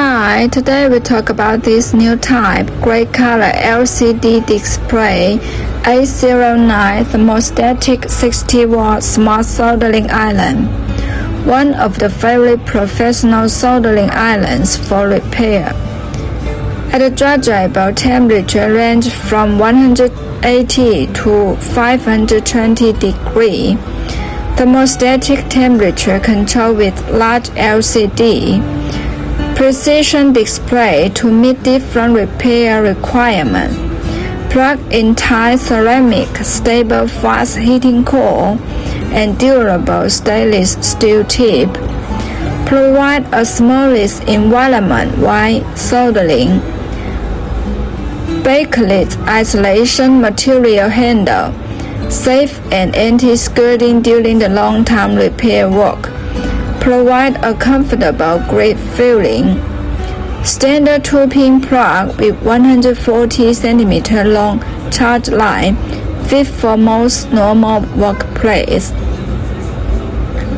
Hi, today we talk about this new type, gray color LCD display A09 thermostatic 60-watt smart soldering iron. One of the favorite professional soldering irons for repair. At a judgeable temperature range from 180 to 520 degrees, thermostatic temperature control with large LCD, precision display to meet different repair requirements, plug-in tight ceramic, stable fast heating core, and durable stainless steel tip, provide a smooth environment while soldering, backlit isolation material handle, safe and anti-skirting during the long-term repair work, provide a comfortable grip feeling. Standard 2-pin plug with 140 cm long charge line fit for most normal workplace.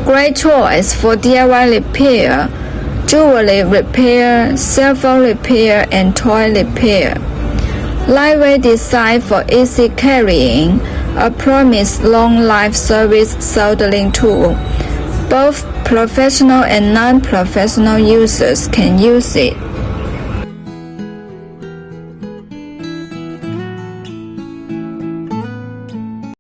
Great choice for DIY repair, jewelry repair, cell phone repair, and toy repair. Lightweight design for easy carrying, a promised long-life service soldering tool. Both professional and non-professional users can use it.